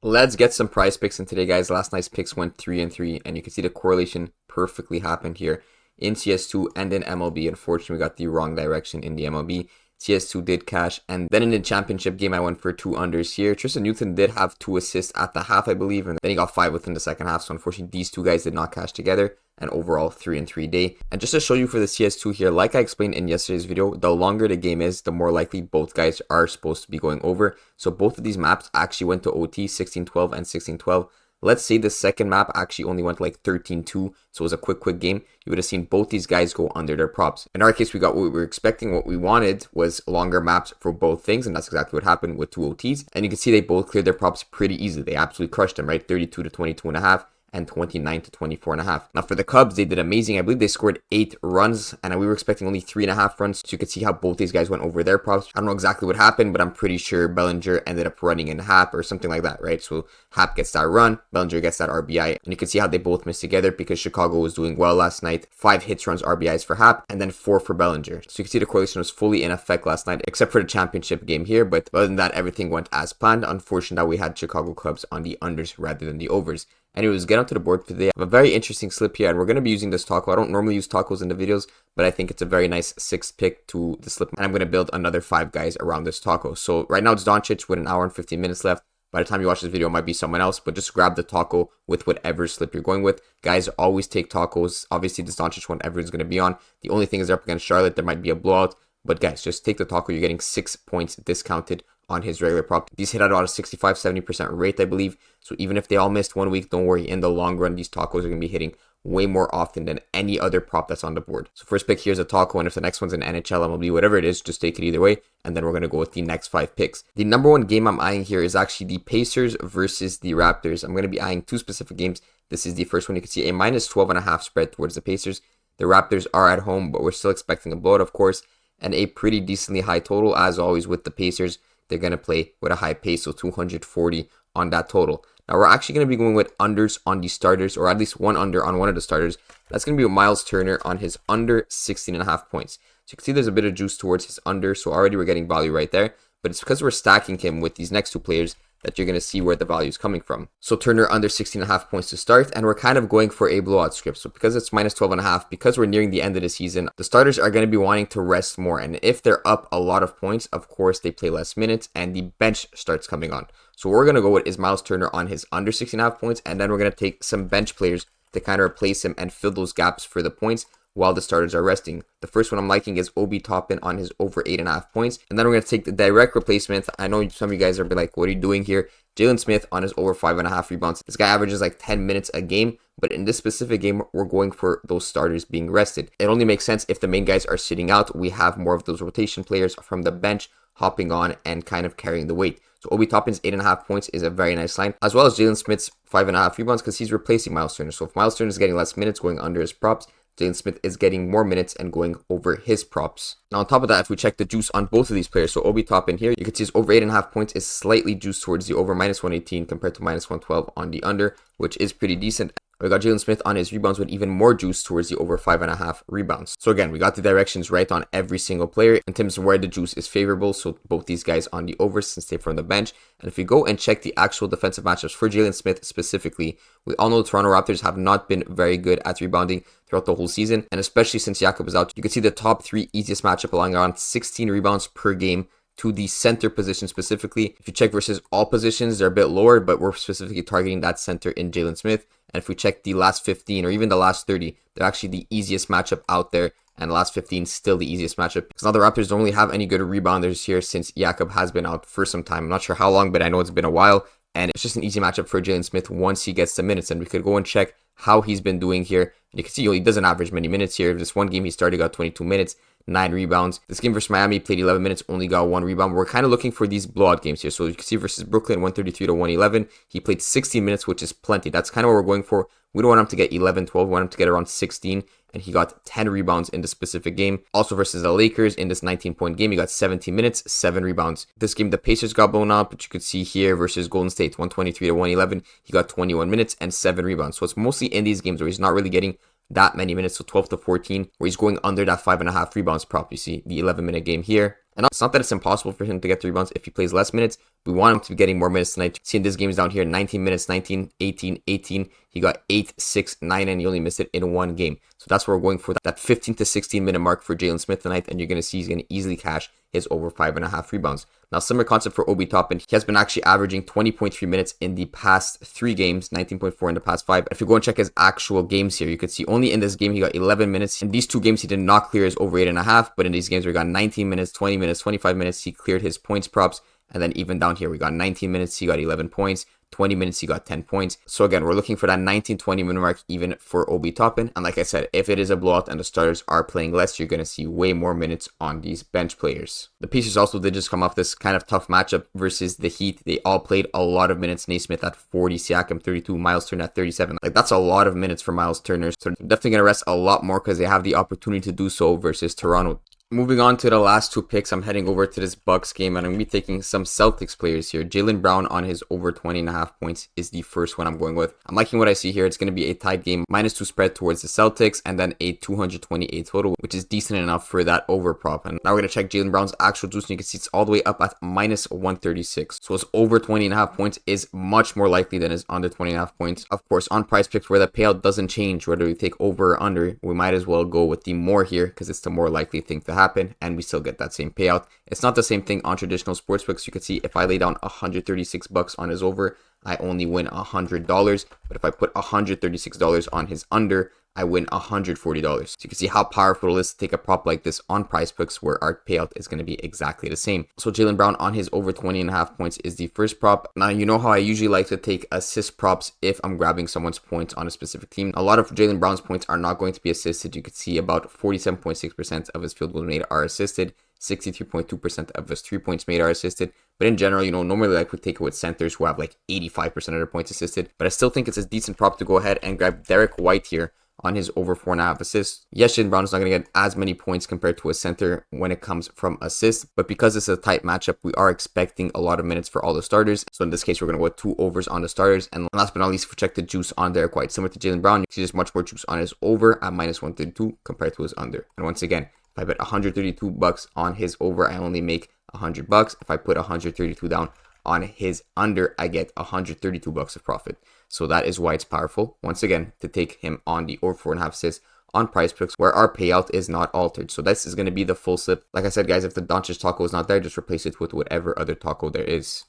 Let's get some prize picks in today, guys. Last night's picks went 3 and 3, and you can see the correlation perfectly happened here in CS2 and in MLB. Unfortunately, we got the wrong direction in the MLB. CS2 did cash, and then in the championship game, I went for 2 unders here. Tristan Newton did have 2 assists at the half, I believe, and then he got 5 within the second half. So unfortunately, these two guys did not cash together. And overall 3 and 3 day. And just to show you for the CS2 here, like I explained in yesterday's video, the longer the game is, the more likely both guys are supposed to be going over. So both of these maps actually went to OT, 16-12 and 16-12. Let's say the second map actually only went like 13-2, so it was a quick game. You would have seen both these guys go under their props. In our case, we got what we were expecting. What we wanted was longer maps for both things, and that's exactly what happened with 2 OTs. And you can see they both cleared their props pretty easily. They absolutely crushed them, right? 32 to 22.5. And 29 to 24.5. Now for the Cubs, they did amazing. I believe they scored 8 runs, and we were expecting only 3.5 runs. So you could see how both these guys went over their props. I don't know exactly what happened, but I'm pretty sure Bellinger ended up running in Hap or something like that, right? So Hap gets that run, Bellinger gets that RBI, and you can see how they both missed together because Chicago was doing well last night. 5 hits, runs, RBIs for Hap, and then 4 for Bellinger. So you can see the correlation was fully in effect last night, except for the championship game here. But other than that, everything went as planned. Unfortunately, we had Chicago Cubs on the unders rather than the overs. Anyways, get onto the board for today. I have a very interesting slip here, and we're going to be using this taco. I don't normally use tacos in the videos, but I think it's a very nice 6th pick to the slip. And I'm going to build another 5 guys around this taco. So right now it's Doncic with an hour and 15 minutes left. By the time you watch this video, it might be someone else, but just grab the taco with whatever slip you're going with. Guys, always take tacos. Obviously, this Doncic one, everyone's going to be on. The only thing is they're up against Charlotte. There might be a blowout. But guys, just take the taco. You're getting 6 points discounted on his regular prop. These hit at about a 65-70% rate, I believe. So even if they all missed 1 week, don't worry. In the long run, these tacos are going to be hitting way more often than any other prop that's on the board. So first pick here is a taco, and if the next one's an NHL, MLB, whatever it is, just take it either way. And then we're going to go with the next 5 picks. The number 1 game I'm eyeing here is actually the Pacers versus the Raptors. I'm going to be eyeing 2 specific games. This is the first one. You can see a -12.5 spread towards the Pacers. The Raptors are at home, but we're still expecting a blowout, of course, and a pretty decently high total. As always with the Pacers, they're going to play with a high pace, so 240 on that total. Now, we're actually going to be going with unders on the starters, or at least 1 under on one of the starters. That's going to be with Miles Turner on his under 16.5 points. So you can see there's a bit of juice towards his under, so already we're getting value right there. But it's because we're stacking him with these next 2 players that you're going to see where the value is coming from. So Turner under 16.5 points to start, and we're kind of going for a blowout script. So because it's -12.5, because we're nearing the end of the season, the starters are going to be wanting to rest more. And if they're up a lot of points, of course, they play less minutes and the bench starts coming on. So what we're going to go with is Miles Turner on his under 16.5 points, and then we're going to take some bench players to kind of replace him and fill those gaps for the points while the starters are resting. The first one I'm liking is Obi Toppin on his over 8.5 points. And then we're going to take the direct replacement. I know some of you guys are like, what are you doing here? Jalen Smith on his over 5.5 rebounds. This guy averages like 10 minutes a game, but in this specific game, we're going for those starters being rested. It only makes sense if the main guys are sitting out. We have more of those rotation players from the bench hopping on and kind of carrying the weight. So Obi Toppin's 8.5 points is a very nice line, as well as Jalen Smith's 5.5 rebounds because he's replacing Miles Turner. So if Miles Turner is getting less minutes going under his props, Jalen Smith is getting more minutes and going over his props. Now on top of that, if we check the juice on both of these players, so Obi Toppin here, you can see his over 8.5 points is slightly juiced towards the over -118 compared to -112 on the under, which is pretty decent. We got Jalen Smith on his rebounds with even more juice towards the over 5.5 rebounds. So again, we got the directions right on every single player in terms of where the juice is favorable. So both these guys on the over since they're from the bench. And if we go and check the actual defensive matchups for Jalen Smith specifically, we all know the Toronto Raptors have not been very good at rebounding throughout the whole season. And especially since Jakob is out, you can see the top 3 easiest matchup allowing around 16 rebounds per game to the center position specifically. If you check versus all positions, they're a bit lower, but we're specifically targeting that center in Jalen Smith. And if we check the last 15 or even the last 30, they're actually the easiest matchup out there. And the last 15 still the easiest matchup. Because now the Raptors don't really have any good rebounders here since Jakob has been out for some time. I'm not sure how long, but I know it's been a while. And it's just an easy matchup for Jalen Smith once he gets the minutes. And we could go and check how he's been doing here. And you can see he doesn't average many minutes here. This one game he started, got 22 minutes. 9 rebounds. This game versus Miami, played 11 minutes, only got 1 rebound. We're kind of looking for these blowout games here. So you can see versus Brooklyn, 133 to 111. He played 16 minutes, which is plenty. That's kind of what we're going for. We don't want him to get 11, 12. We want him to get around 16. And he got 10 rebounds in this specific game. Also versus the Lakers in this 19-point game, he got 17 minutes, 7 rebounds. This game, the Pacers got blown up, but you could see here versus Golden State, 123 to 111. He got 21 minutes and 7 rebounds. So it's mostly in these games where he's not really getting that many minutes, so 12 to 14, where he's going under that 5.5 rebounds prop. You see the 11-minute game here. And it's not that it's impossible for him to get 3 rebounds if he plays less minutes. We want him to be getting more minutes tonight. Seeing this game's down here, 19 minutes, 19, 18, 18. He got 8, 6, 9, and he only missed it in 1 game. So that's where we're going for, that 15 to 16 minute mark for Jalen Smith tonight. And you're going to see he's going to easily cash his over 5.5 rebounds. Now, similar concept for Obi Toppin. He has been actually averaging 20.3 minutes in the past 3 games, 19.4 in the past 5. If you go and check his actual games here, you could see only in this game he got 11 minutes. In these 2 games, he did not clear his over 8.5, but in these games, we got 19 minutes, 20 minutes, 25 minutes. He cleared his points props. And then even down here, we got 19 minutes, he got 11 points. 20 minutes, he got 10 points. So again, we're looking for that 19-20 minute mark even for Obi Toppin. And like I said, if it is a blowout and the starters are playing less, you're going to see way more minutes on these bench players. The Pacers also did just come off this kind of tough matchup versus the Heat. They all played a lot of minutes. Naismith at 40, Siakam 32, Miles Turner at 37. Like, that's a lot of minutes for Miles Turner. So they're definitely going to rest a lot more because they have the opportunity to do so versus Toronto. Moving on to the last 2 picks, I'm heading over to this Bucks game, and I'm going to be taking some Celtics players here. Jaylen Brown on his over 20.5 points is the first one I'm going with. I'm liking what I see here. It's going to be a tied game, -2 spread towards the Celtics, and then a 228 total, which is decent enough for that over prop. And now we're going to check Jaylen Brown's actual juice, and you can see it's all the way up at -136. So his over 20.5 points is much more likely than his under 20.5 points. Of course, on Prizepicks, where the payout doesn't change, whether we take over or under, we might as well go with the more here because it's the more likely thing to happen, and we still get that same payout. It's not the same thing on traditional sportsbooks. You can see if I lay down $136 on his over, I only win $100. But if I put $136 on his under, I win $140. So you can see how powerful it is to take a prop like this on Prizepicks where our payout is going to be exactly the same. So Jaylen Brown on his over 20.5 points is the first prop. Now, you know how I usually like to take assist props if I'm grabbing someone's points on a specific team. A lot of Jaylen Brown's points are not going to be assisted. You can see about 47.6% of his field goals made are assisted. 63.2% of his 3 points made are assisted. But in general, you know, normally I would take it with centers who have like 85% of their points assisted. But I still think it's a decent prop to go ahead and grab Derek White here on his over 4.5 assists. Yes, Jaylen Brown is not going to get as many points compared to a center when it comes from assists, but because it's a tight matchup, we are expecting a lot of minutes for all the starters. So in this case, we're going to go with 2 overs on the starters. And last but not least, if we check the juice on Derek White, similar to Jaylen Brown, you see there's much more juice on his over at -132 compared to his under. And once again, if I bet $132 on his over, I only make $100. If I put $132 down on his under, I get $132 of profit. So that is why it's powerful, once again, to take him on the over 4.5 assists on Prizepicks where our payout is not altered. So this is going to be the full slip. Like I said, guys, if the Doncic taco is not there, just replace it with whatever other taco there is.